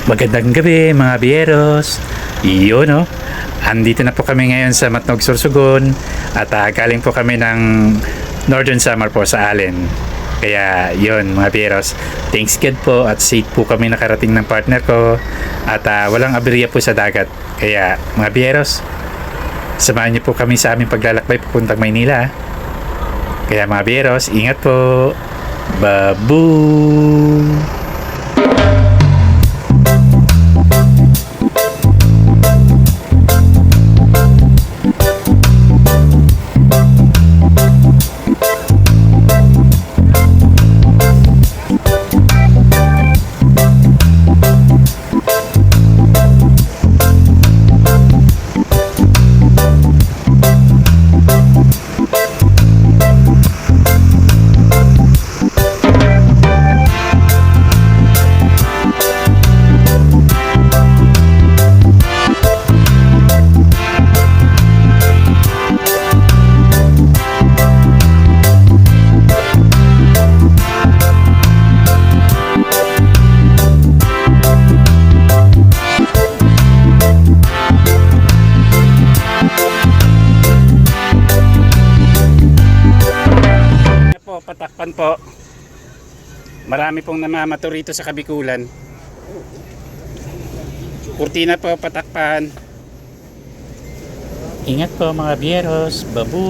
Magandang gabi mga biyeros. Iyon no. Andito na po kami ngayon sa Matnog, Sorsogon at galing po kami ng Northern Samar po sa Allen. Kaya yun mga biyeros, thanks God po at safe po kami nakarating ng partner ko at walang aberya po sa dagat. Kaya mga biyeros, samahan niyo po kami sa aming paglalakbay papuntang Maynila. Kaya mga biyeros, ingat po. Babu! Patakpan po. Marami pong namamato rito sa Kabikulan. Kurtina po, patakpan. Ingat po mga biyeros. Babu!